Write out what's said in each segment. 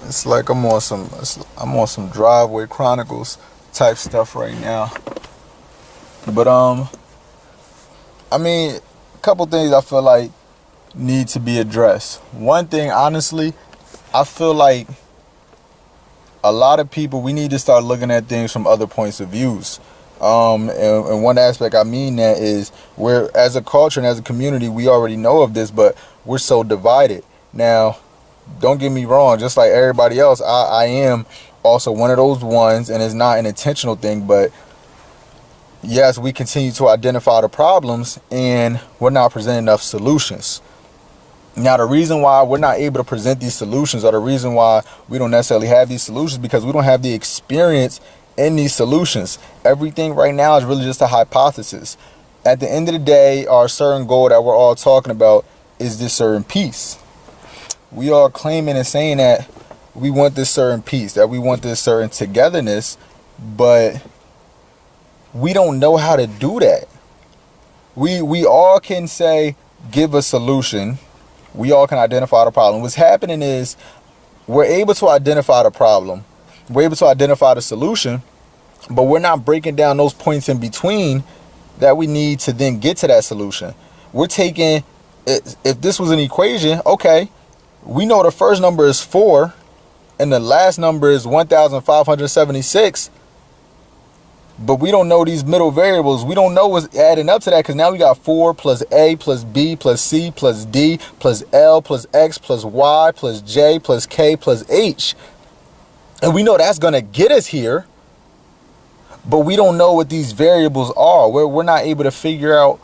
It's like I'm on some Driveway Chronicles type stuff right now. But I mean, a couple things I feel like need to be addressed. One thing, honestly, I feel like a lot of people, we need to start looking at things from other points of views. And one aspect I mean that is, we're, as a culture and as a community, we already know of this, but we're so divided. Now, don't get me wrong, just like everybody else, I am also one of those ones, and it's not an intentional thing, but yes, we continue to identify the problems and we're not presenting enough solutions. Now, the reason why we're not able to present these solutions, or the reason why we don't necessarily have these solutions, because we don't have the experience in these solutions. Everything right now is really just a hypothesis. At the end of the day, our certain goal that we're all talking about is this certain peace. We are claiming and saying that we want this certain peace, that we want this certain togetherness, but we don't know how to do that. We all can say, give a solution. We all can identify the problem. What's happening is, we're able to identify the problem. We're able to identify the solution, but we're not breaking down those points in between that we need to then get to that solution. We're taking, if this was an equation, okay, we know the first number is 4 and the last number is 1,576. But we don't know these middle variables. We don't know what's adding up to that, because now we got 4 plus A plus B plus C plus D plus L plus X plus Y plus J plus K plus H. And we know that's going to get us here. But we don't know what these variables are. We're not able to figure out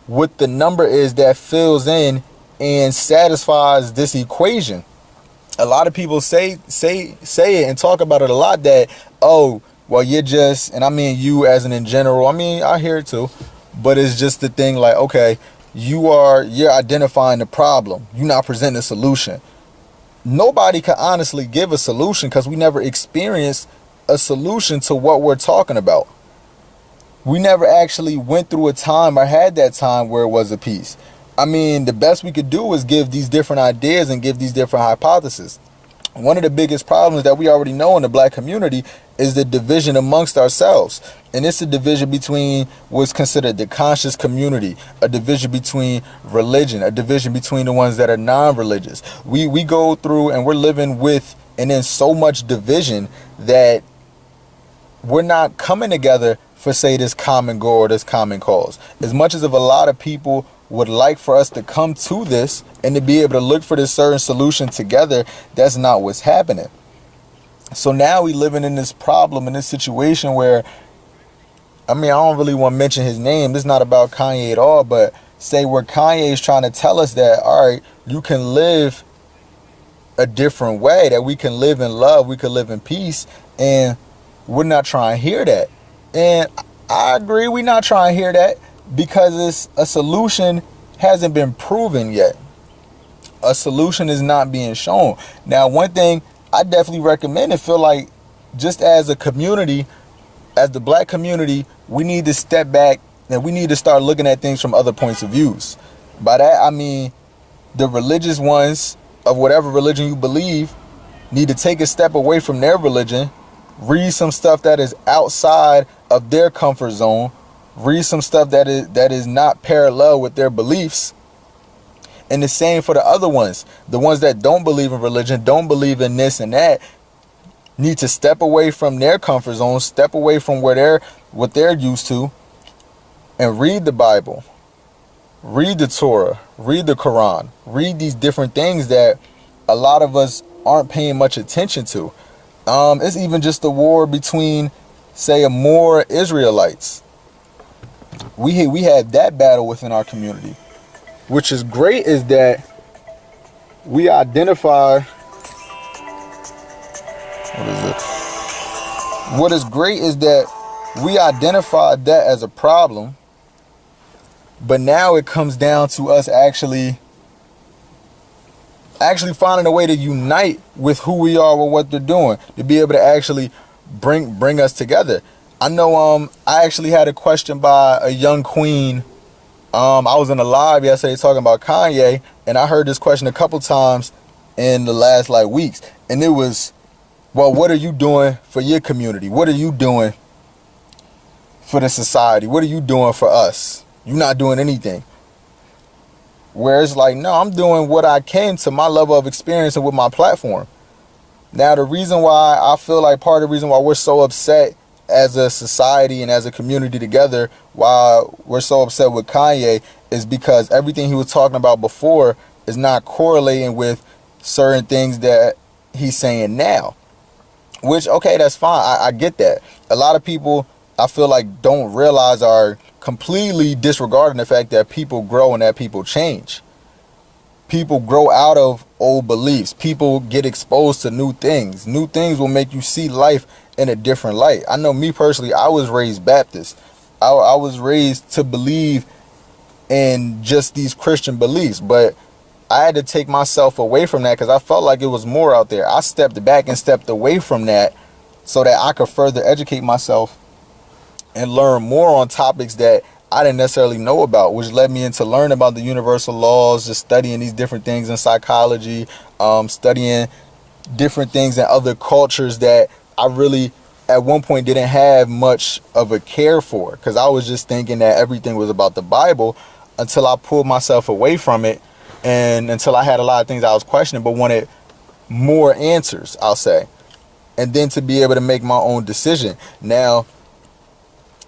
what the number is that fills in and satisfies this equation. A lot of people say it and talk about it a lot, that, oh, well, you're just, and I mean you as in general, I mean, I hear it too, but it's just the thing like, okay, you're identifying the problem. You're not presenting a solution. Nobody can honestly give a solution, because we never experienced a solution to what we're talking about. We never actually went through a time or had that time where it was a peace. I mean, the best we could do is give these different ideas and give these different hypotheses. One of the biggest problems that we already know in the black community is the division amongst ourselves. And it's a division between what's considered the conscious community, a division between religion, a division between the ones that are non-religious. We go through and we're living with and in so much division that we're not coming together for, say, this common goal or this common cause. As much as if a lot of people would like for us to come to this and to be able to look for this certain solution together, that's not what's happening. So now we living in this problem, in this situation where, I mean, I don't really want to mention his name. This is not about Kanye at all, but say where Kanye is trying to tell us that, all right, you can live a different way, that we can live in love, we can live in peace, and we're not trying to hear that. And I agree, we're not trying to hear that, because it's a solution hasn't been proven yet. A solution is not being shown. Now, one thing I definitely recommend and feel like, just as a community, as the black community, we need to step back and we need to start looking at things from other points of views. By that, I mean the religious ones of whatever religion you believe need to take a step away from their religion, read some stuff that is outside of their comfort zone, read some stuff that is not parallel with their beliefs. And the same for the other ones. The ones that don't believe in religion, don't believe in this and that, need to step away from their comfort zone, step away from what they're used to, and read the Bible, read the Torah, read the Quran, read these different things that a lot of us aren't paying much attention to. It's even just the war between, say, more Israelites. We had that battle within our community. Which is great is that we identify, what is great is that we identified that as a problem, but now it comes down to us actually finding a way to unite with who we are, with what they're doing, to be able to actually bring us together. I know I actually had a question by a young queen. I was in a live yesterday talking about Kanye, and I heard this question a couple times in the last weeks. And it was, well, what are you doing for your community? What are you doing for the society? What are you doing for us? You're not doing anything. Where it's like, no, I'm doing what I can to my level of experience and with my platform. Now, the reason why I feel like part of the reason why we're so upset as a society and as a community together, why we're so upset with Kanye, is because everything he was talking about before is not correlating with certain things that he's saying now. Which, okay, that's fine. I get that. A lot of people, I feel like, don't realize, are completely disregarding the fact that people grow and that people change. People grow out of old beliefs. People get exposed to new things. New things will make you see life in a different light. I know me personally, I was raised Baptist. I was raised to believe in just these Christian beliefs, but I had to take myself away from that because I felt like it was more out there. I stepped back and stepped away from that so that I could further educate myself and learn more on topics that I didn't necessarily know about, which led me into learning about the universal laws, just studying these different things in psychology, studying different things in other cultures that I really at one point didn't have much of a care for, because I was just thinking that everything was about the Bible until I pulled myself away from it, and until I had a lot of things I was questioning but wanted more answers, I'll say, and then to be able to make my own decision. Now,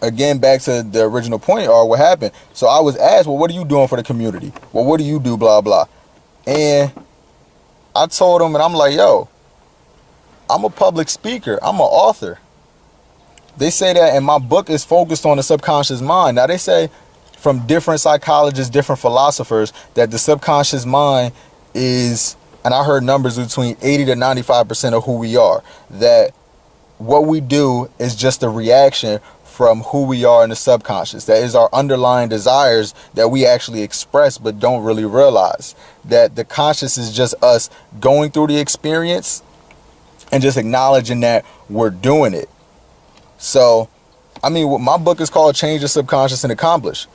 again, back to the original point, or what happened. So I was asked, well, what are you doing for the community? Well, what do you do? Blah, blah. And I told him, and I'm like, yo, I'm a public speaker. I'm an author. They say that, and my book is focused on the subconscious mind. Now, they say from different psychologists, different philosophers, that the subconscious mind is, and I heard numbers between 80 to 95% of who we are. That what we do is just a reaction from who we are in the subconscious. That is our underlying desires that we actually express but don't really realize. That the conscious is just us going through the experience and just acknowledging that we're doing it. So, I mean, my book is called Change the Subconscious and Accomplish.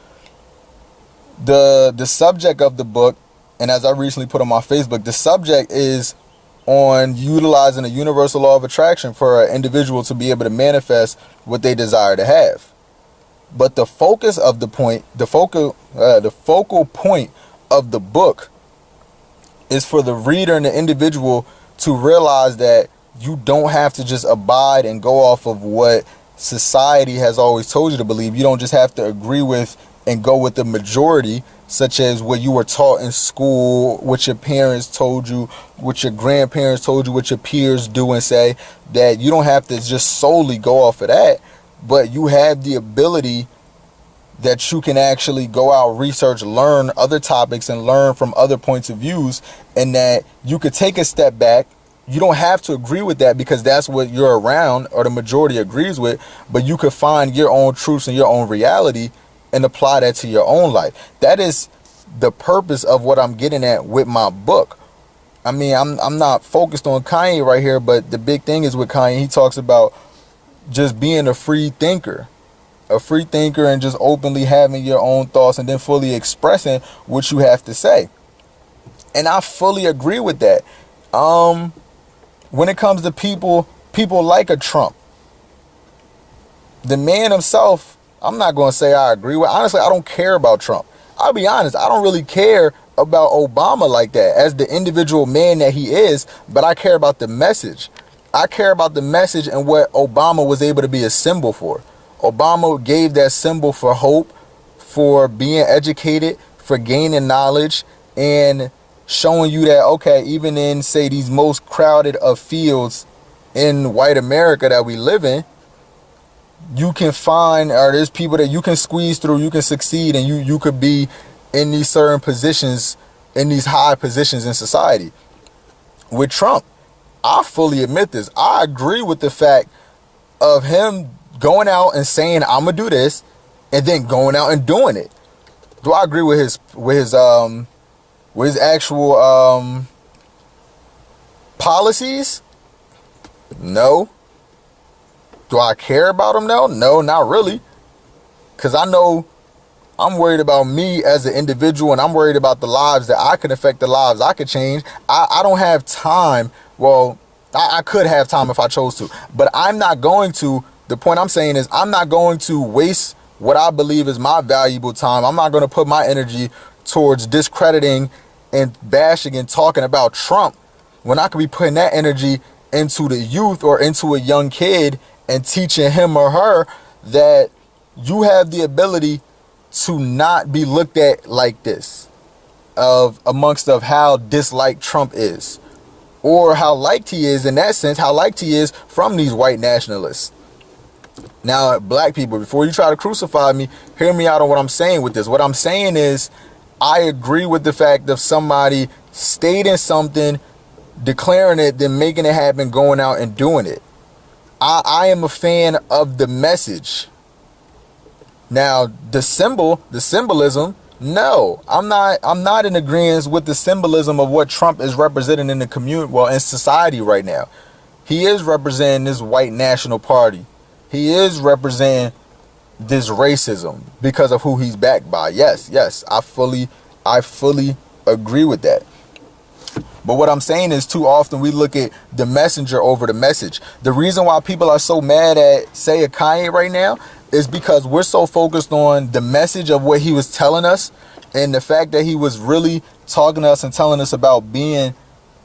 The subject of the book, and as I recently put on my Facebook, the subject is on utilizing the universal law of attraction for an individual to be able to manifest what they desire to have. But the focus of the point, the focal point of the book is for the reader and the individual to realize that you don't have to just abide and go off of what society has always told you to believe. You don't just have to agree with and go with the majority, such as what you were taught in school, what your parents told you, what your grandparents told you, what your peers do and say. That you don't have to just solely go off of that, but you have the ability that you can actually go out, research, learn other topics and learn from other points of views, and that you could take a step back. You don't have to agree with that because that's what you're around or the majority agrees with, but you could find your own truths and your own reality and apply that to your own life. That is the purpose of what I'm getting at with my book. I mean, I'm not focused on Kanye right here, but the big thing is with Kanye, he talks about just being a free thinker and just openly having your own thoughts and then fully expressing what you have to say. And I fully agree with that. When it comes to people like a Trump, the man himself, I'm not going to say I agree with. Honestly, I don't care about Trump. I'll be honest, I don't really care about Obama like that as the individual man that he is, but I care about the message. I care about the message and what Obama was able to be a symbol for. Obama gave that symbol for hope, for being educated, for gaining knowledge, and showing you that, okay, even in, say, these most crowded of fields in white America that we live in, you can find, or there's people that you can squeeze through, you can succeed, and you could be in these certain positions, in these high positions in society. With Trump, I fully admit this. I agree with the fact of him going out and saying, I'm gonna do this, and then going out and doing it. Do I agree with his actual policies? No. Do I care about him now? No, not really. Because I know I'm worried about me as an individual, and I'm worried about the lives that I can affect, the lives I could change. I don't have time. Well, I could have time if I chose to, but I'm not going to. The point I'm saying is I'm not going to waste what I believe is my valuable time. I'm not going to put my energy towards discrediting and bashing and talking about Trump when I could be putting that energy into the youth or into a young kid and teaching him or her that you have the ability to not be looked at like this, of amongst of how disliked Trump is, or how liked he is in that sense, how liked he is from these white nationalists. Now, black people, before you try to crucify me, hear me out on what I'm saying with this. What I'm saying is, I agree with the fact of somebody stating something, declaring it, then making it happen, going out and doing it. I am a fan of the message. Now, the symbolism, no, I'm not in agreement with the symbolism of what Trump is representing in the community, well, in society right now. He is representing this white national party. He is representing this racism because of who he's backed by. Yes, I fully agree with that. But what I'm saying is, too often we look at the messenger over the message. The reason why people are so mad at, say, a Kanye right now is because we're so focused on the message of what he was telling us, and the fact that he was really talking to us and telling us about being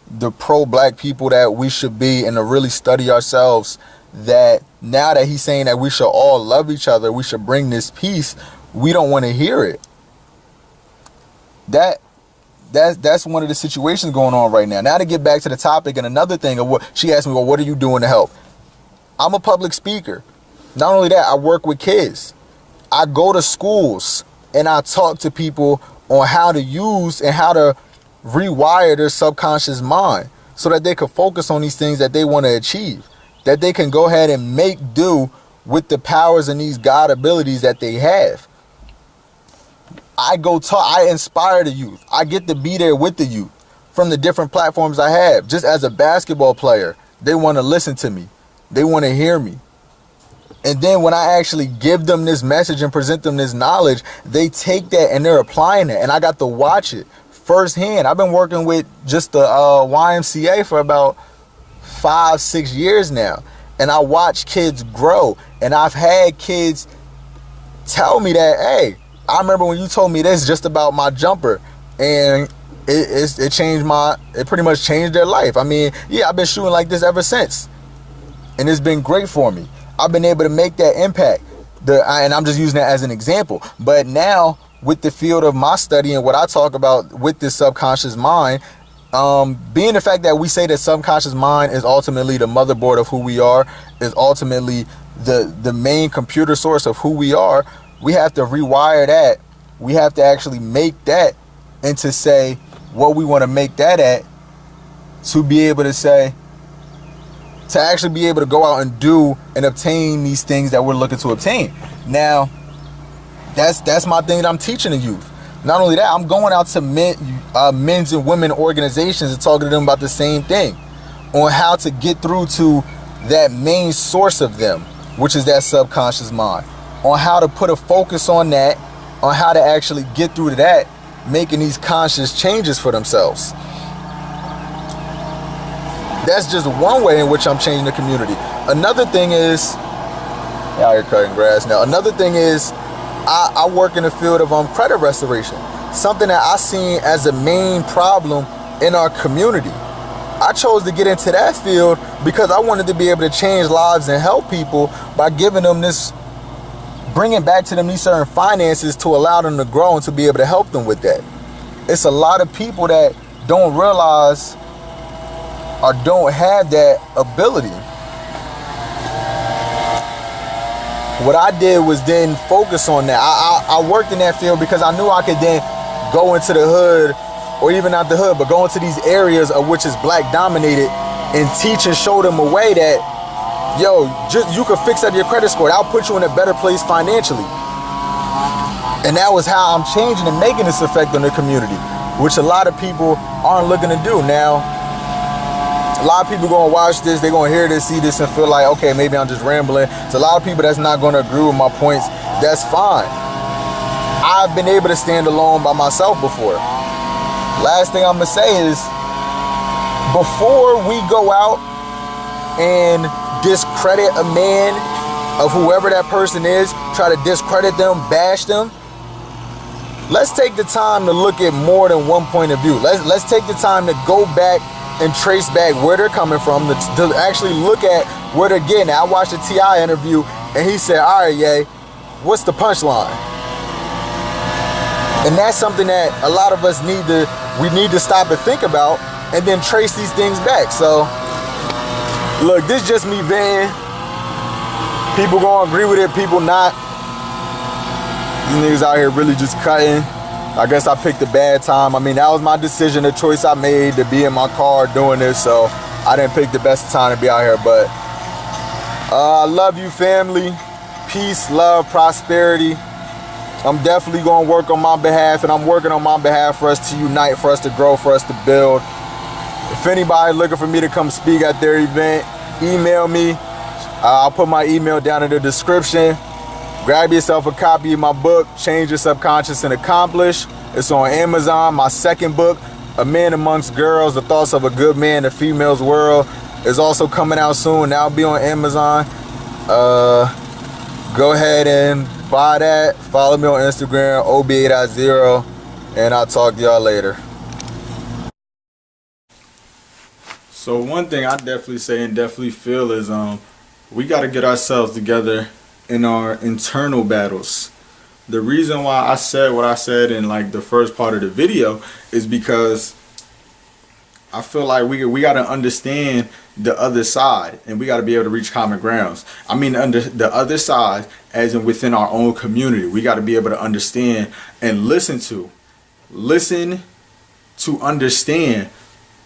the pro-black people that we should be, and to really study ourselves, that now that he's saying that we should all love each other, we should bring this peace, we don't want to hear it. That's one of the situations going on right now. Now to get back to the topic, and another thing of what she asked me, well, what are you doing to help? I'm a public speaker. Not only that, I work with kids. I go to schools and I talk to people on how to use and how to rewire their subconscious mind so that they can focus on these things that they want to achieve, that they can go ahead and make do with the powers and these God abilities that they have. I go talk, I inspire the youth. I get to be there with the youth from the different platforms I have. Just as a basketball player, they want to listen to me. They want to hear me. And then when I actually give them this message and present them this knowledge, they take that and they're applying it. And I got to watch it firsthand. I've been working with just the YMCA for about 5-6 years now. And I watch kids grow. And I've had kids tell me that, hey, I remember when you told me this just about my jumper, and it changed it pretty much changed their life. I mean, yeah, I've been shooting like this ever since, and it's been great for me. I've been able to make that impact. And I'm just using that as an example. But now with the field of my study and what I talk about with this subconscious mind, being the fact that we say that subconscious mind is ultimately the motherboard of who we are, is ultimately the main computer source of who we are, we have to rewire that. We have to actually make that into say what we want to make that at, to be able to say, to actually be able to go out and do and obtain these things that we're looking to obtain. Now, that's my thing that I'm teaching the youth. Not only that, I'm going out to men's and women organizations and talking to them about the same thing, on how to get through to that main source of them, which is that subconscious mind, on how to put a focus on that, on how to actually get through to that, making these conscious changes for themselves. That's just one way in which I'm changing the community. Another thing is, out here cutting grass now. Another thing is, I work in the field of credit restoration, something that I seen as a main problem in our community. I chose to get into that field because I wanted to be able to change lives and help people by giving them this, bringing back to them these certain finances to allow them to grow and to be able to help them with that. It's a lot of people that don't realize or don't have that ability. What I did was then focus on that. I worked in that field because I knew I could then go into the hood, or even not the hood, but go into these areas of which is black dominated, and teach and show them a way that, yo, you can fix up your credit score. I'll put you in a better place financially. And that was how I'm changing and making this effect on the community, which a lot of people aren't looking to do. Now, a lot of people going to watch this, they're going to hear this, see this, and feel like, okay, maybe I'm just rambling. It's a lot of people that's not going to agree with my points. That's fine. I've been able to stand alone by myself before. Last thing I'm going to say is, before we go out and discredit a man of whoever that person is, try to discredit them, bash them, let's take the time to look at more than one point of view. Let's take the time to go back and trace back where they're coming from, to actually look at where they're getting at. I watched a T.I. interview and he said, all right, Ye, what's the punchline? And that's something that a lot of us need to stop and think about, and then trace these things back. So look, this is just me venting. People gonna agree with it, people not. These niggas out here really just cutting. I guess I picked a bad time. I mean, that was my decision, the choice I made to be in my car doing this, so I didn't pick the best time to be out here. But I love you, family. Peace, love, prosperity. I'm definitely gonna work on my behalf, and I'm working on my behalf for us to unite, for us to grow, for us to build. If anybody looking for me to come speak at their event, email me. I'll put my email down in the description. Grab yourself a copy of my book, Change Your Subconscious and Accomplish. It's on Amazon. My second book, A Man Amongst Girls, The Thoughts of a Good Man in a Female's World, is also coming out soon. That'll be on Amazon. Go ahead and buy that. Follow me on Instagram, OB8.0, and I'll talk to y'all later. So one thing I definitely say and definitely feel is we got to get ourselves together in our internal battles. The reason why I said what I said in like the first part of the video is because I feel like we got to understand the other side, and we got to be able to reach common grounds. I mean, under the other side, as in within our own community, we got to be able to understand and listen to understand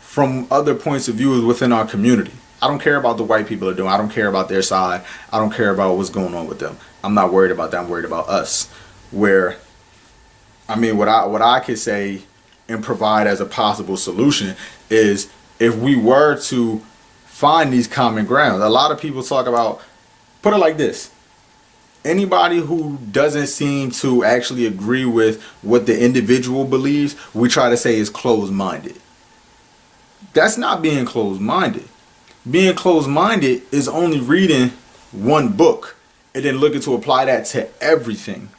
from other points of view within our community. I don't care about the white people are doing. I don't care about their side. I don't care about what's going on with them. I'm not worried about that. I'm worried about us. Where, I mean, what I could say and provide as a possible solution is, if we were to find these common grounds. A lot of people talk about, put it like this: anybody who doesn't seem to actually agree with what the individual believes, we try to say is closed-minded. That's not being closed-minded. Being closed-minded is only reading one book and then looking to apply that to everything,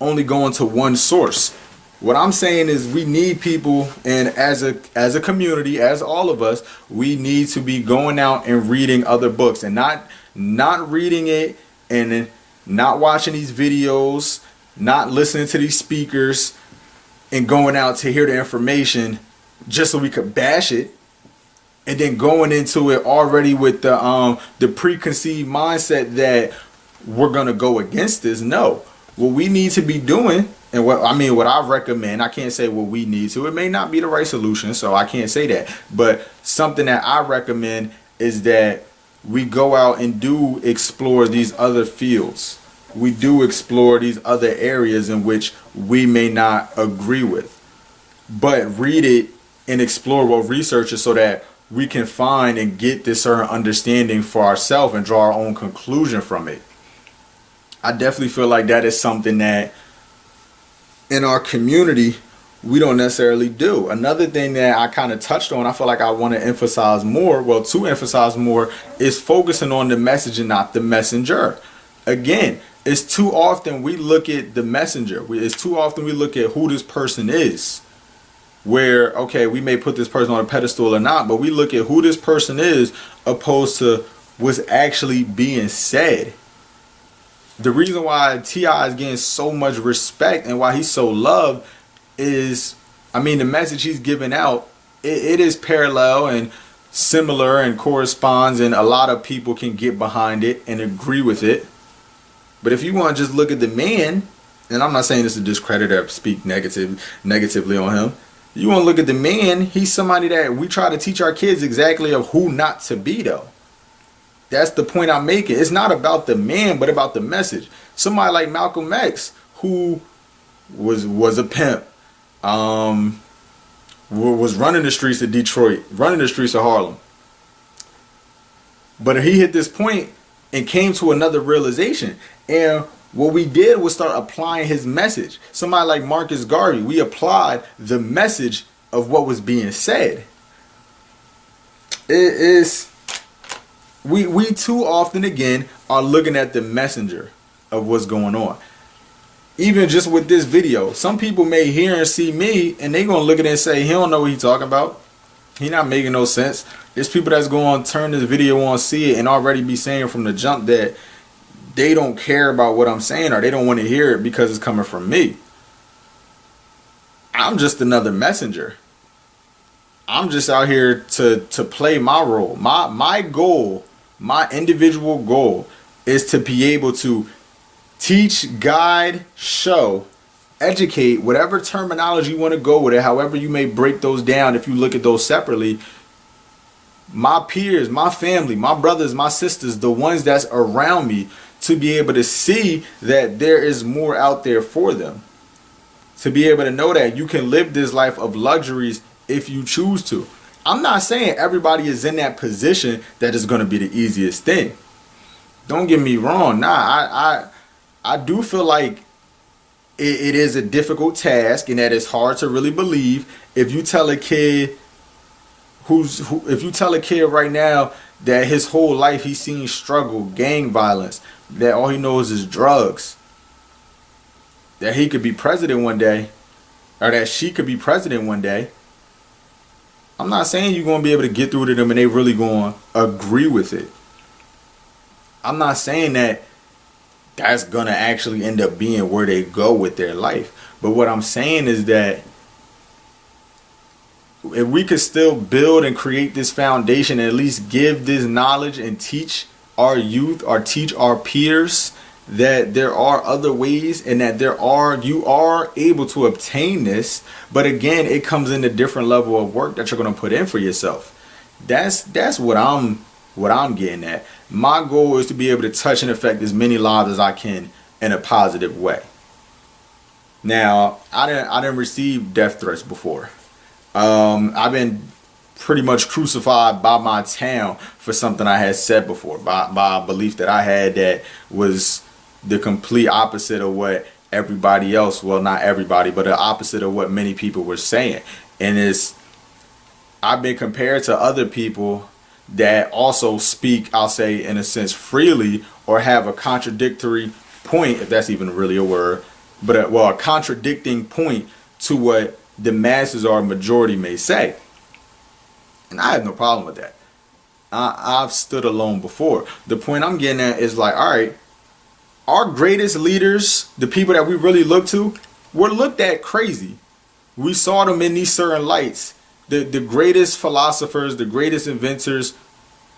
only going to one source. What I'm saying is, we need people, and as a community, as all of us, we need to be going out and reading other books, and not reading it and not watching these videos, not listening to these speakers, and going out to hear the information just so we could bash it, and then going into it already with the preconceived mindset that we're gonna go against this. No, what we need to be doing, and what I recommend, I can't say what we need to. It may not be the right solution, so I can't say that. But something that I recommend is that we go out and do explore these other fields. We do explore these other areas in which we may not agree with, but read it and explore, well, research it, so that we can find and get this certain understanding for ourselves and draw our own conclusion from it. I definitely feel like that is something that in our community we don't necessarily do. Another thing that I kind of touched on, I feel like I want to emphasize more, is focusing on the message and not the messenger. Again, it's too often we look at the messenger. It's too often we look at who this person is. Where, okay, we may put this person on a pedestal or not, but we look at who this person is opposed to what's actually being said. The reason why T.I. is getting so much respect and why he's so loved is, I mean, the message he's giving out, it is parallel and similar and corresponds, and a lot of people can get behind it and agree with it. But if you want to just look at the man, and I'm not saying this to discredit or speak negatively on him, you want to look at the man, he's somebody that we try to teach our kids exactly of who not to be, though. That's the point I'm making. It's not about the man, but about the message. Somebody like Malcolm X, who was a pimp, was running the streets of Detroit, running the streets of Harlem. But he hit this point and came to another realization. And what we did was start applying his message. Somebody like Marcus Garvey, we applied the message of what was being said. we too often again are looking at the messenger of what's going on. Even just with this video, some people may hear and see me and they gonna look at it and say he don't know what he talking about. He not making no sense. There's people that's going to turn this video on, see it, and already be saying from the jump that they don't care about what I'm saying or they don't want to hear it because it's coming from me. I'm just another messenger. I'm just out here to play my role. My goal, my individual goal is to be able to teach, guide, show, educate, whatever terminology you want to go with it, however you may break those down if you look at those separately. My peers, my family, my brothers, my sisters, the ones that's around me, to be able to see that there is more out there for them. To be able to know that you can live this life of luxuries if you choose to. I'm not saying everybody is in that position that is going to be the easiest thing. Don't get me wrong. Nah, I do feel like it is a difficult task and that it's hard to really believe if you tell a kid if you tell a kid right now that his whole life he's seen struggle, gang violence, that all he knows is drugs, that he could be president one day, or that she could be president one day. I'm not saying you're going to be able to get through to them and they really going to agree with it. I'm not saying that that's going to actually end up being where they go with their life. But what I'm saying is that if we could still build and create this foundation, and at least give this knowledge and teach our youth or teach our peers that there are other ways and that you are able to obtain this. But again, it comes in a different level of work that you're going to put in for yourself. That's what I'm getting at. My goal is to be able to touch and affect as many lives as I can in a positive way. Now, I didn't receive death threats before. I've been pretty much crucified by my town for something I had said before, by a belief that I had that was the complete opposite of what everybody else, well, not everybody, but the opposite of what many people were saying. And I've been compared to other people that also speak, I'll say, in a sense, freely, or have a contradictory point, if that's even really a word, but a contradicting point to what the masses or majority may say. And I have no problem with that. I've stood alone before. The point I'm getting at is like, all right, our greatest leaders, the people that we really look to, were looked at crazy. We saw them in these certain lights. The greatest philosophers, the greatest inventors,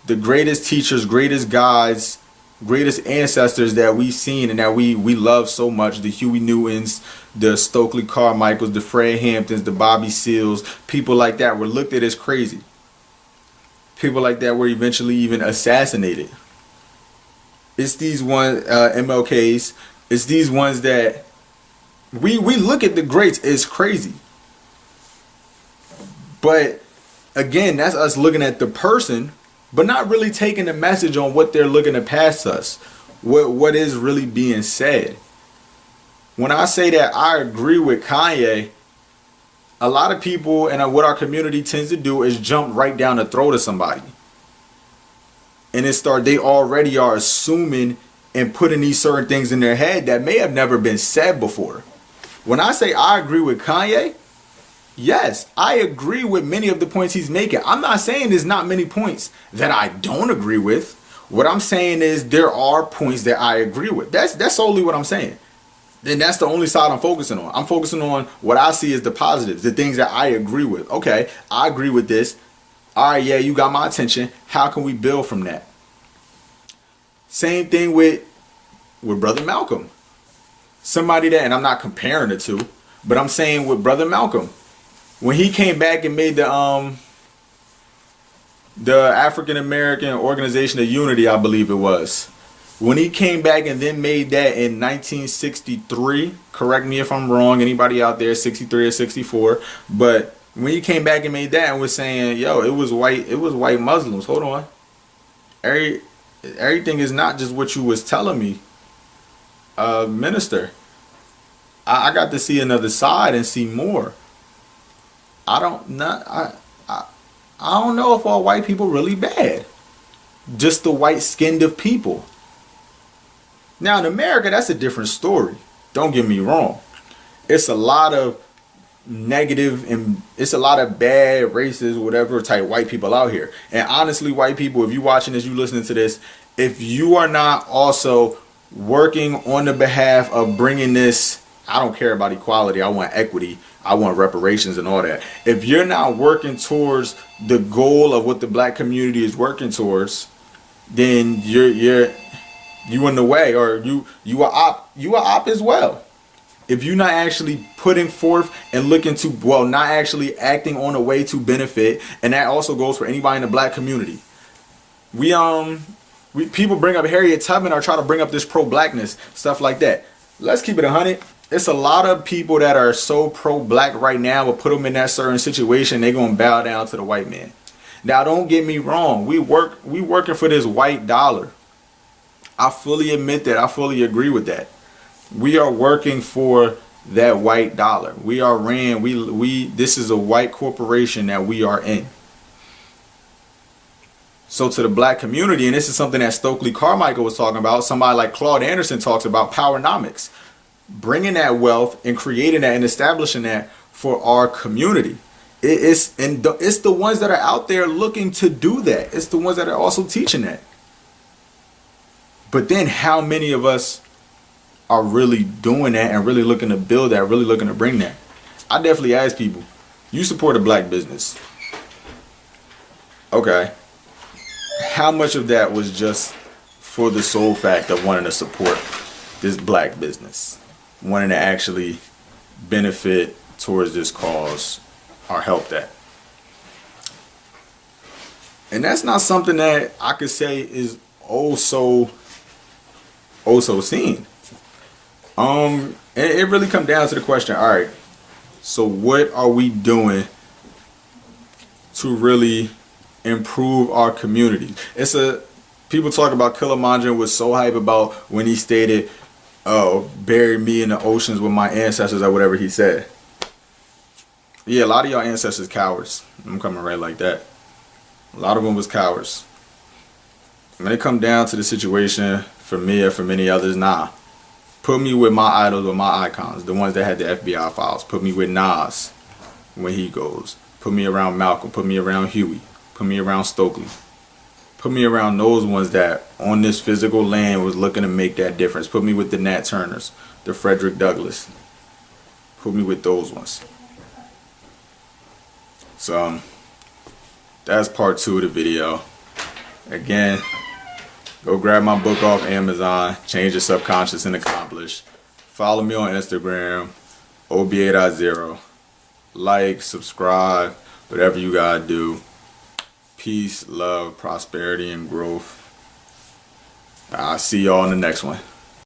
the greatest teachers, greatest guides, greatest ancestors that we've seen and that we love so much, the Huey Newtons, the Stokely Carmichaels, the Fred Hamptons, the Bobby Seals, people like that were looked at as crazy. People like that were eventually even assassinated. It's these ones, MLKs, it's these ones that we look at the greats as crazy. But again, that's us looking at the person, but not really taking the message on what they're looking to pass us, what is really being said. When I say that I agree with Kanye, a lot of people and what our community tends to do is jump right down the throat of somebody. And they already are assuming and putting these certain things in their head that may have never been said before. When I say I agree with Kanye, yes, I agree with many of the points he's making. I'm not saying there's not many points that I don't agree with. What I'm saying is there are points that I agree with. That's solely what I'm saying. Then that's the only side I'm focusing on. I'm focusing on what I see as the positives, the things that I agree with. Okay, I agree with this. All right, yeah, you got my attention. How can we build from that? Same thing with Brother Malcolm. Somebody that, and I'm not comparing the two, but I'm saying with Brother Malcolm, when he came back and made the African American Organization of Unity, I believe it was. When he came back and then made that in 1963, correct me if I'm wrong, anybody out there, 63 or 64, but when he came back and made that and was saying, yo, it was white Muslims. Hold on. Everything is not just what you was telling me, minister. I got to see another side and see more. I don't know if all white people really bad. just the white skinned of people. Now in America, that's a different story. Don't get me wrong. It's a lot of negative and it's a lot of bad, racist, whatever type white people out here. And honestly, white people, if you watching this, you listening to this, if you are not also working on the behalf of bringing this, I don't care about equality, I want equity, I want reparations and all that. If you're not working towards the goal of what the black community is working towards, then you're in the way, or you are op as well. If you're not actually putting forth and looking to, well, not actually acting on a way to benefit, and that also goes for anybody in the black community. We people bring up Harriet Tubman or try to bring up this pro-blackness, stuff like that. Let's keep it 100. It's a lot of people that are so pro-black right now, but put them in that certain situation, they're gonna bow down to the white man. Now, don't get me wrong. We working for this white dollar. I fully admit that. I fully agree with that. We are working for that white dollar. We are ran. This is a white corporation that we are in. So to the black community, and this is something that Stokely Carmichael was talking about, somebody like Claude Anderson talks about powernomics, bringing that wealth and creating that and establishing that for our community. It's the ones that are out there looking to do that. It's the ones that are also teaching that. But then how many of us are really doing that and really looking to build that, really looking to bring that? I definitely ask people, you support a black business. Okay. How much of that was just for the sole fact of wanting to support this black business, wanting to actually benefit towards this cause or help that? And that's not something that I could say is also seen. And it really comes down to the question, all right, so what are we doing to really improve our community? People talk about Kilimanjaro was so hype about when he stated, oh, bury me in the oceans with my ancestors, or whatever he said. Yeah, a lot of y'all ancestors cowards. I'm coming right like that. A lot of them was cowards. When it come down to the situation, for me or for many others, nah. Put me with my idols or my icons, the ones that had the FBI files. Put me with Nas when he goes. Put me around Malcolm. Put me around Huey. Put me around Stokely. Put me around those ones that on this physical land was looking to make that difference. Put me with the Nat Turners, the Frederick Douglass. Put me with those ones. So that's part 2 of the video. Again, go grab my book off Amazon, Change Your Subconscious and Accomplish. Follow me on Instagram, OBA.0. Like, subscribe, whatever you gotta do. Peace, love, prosperity, and growth. I'll see y'all in the next one.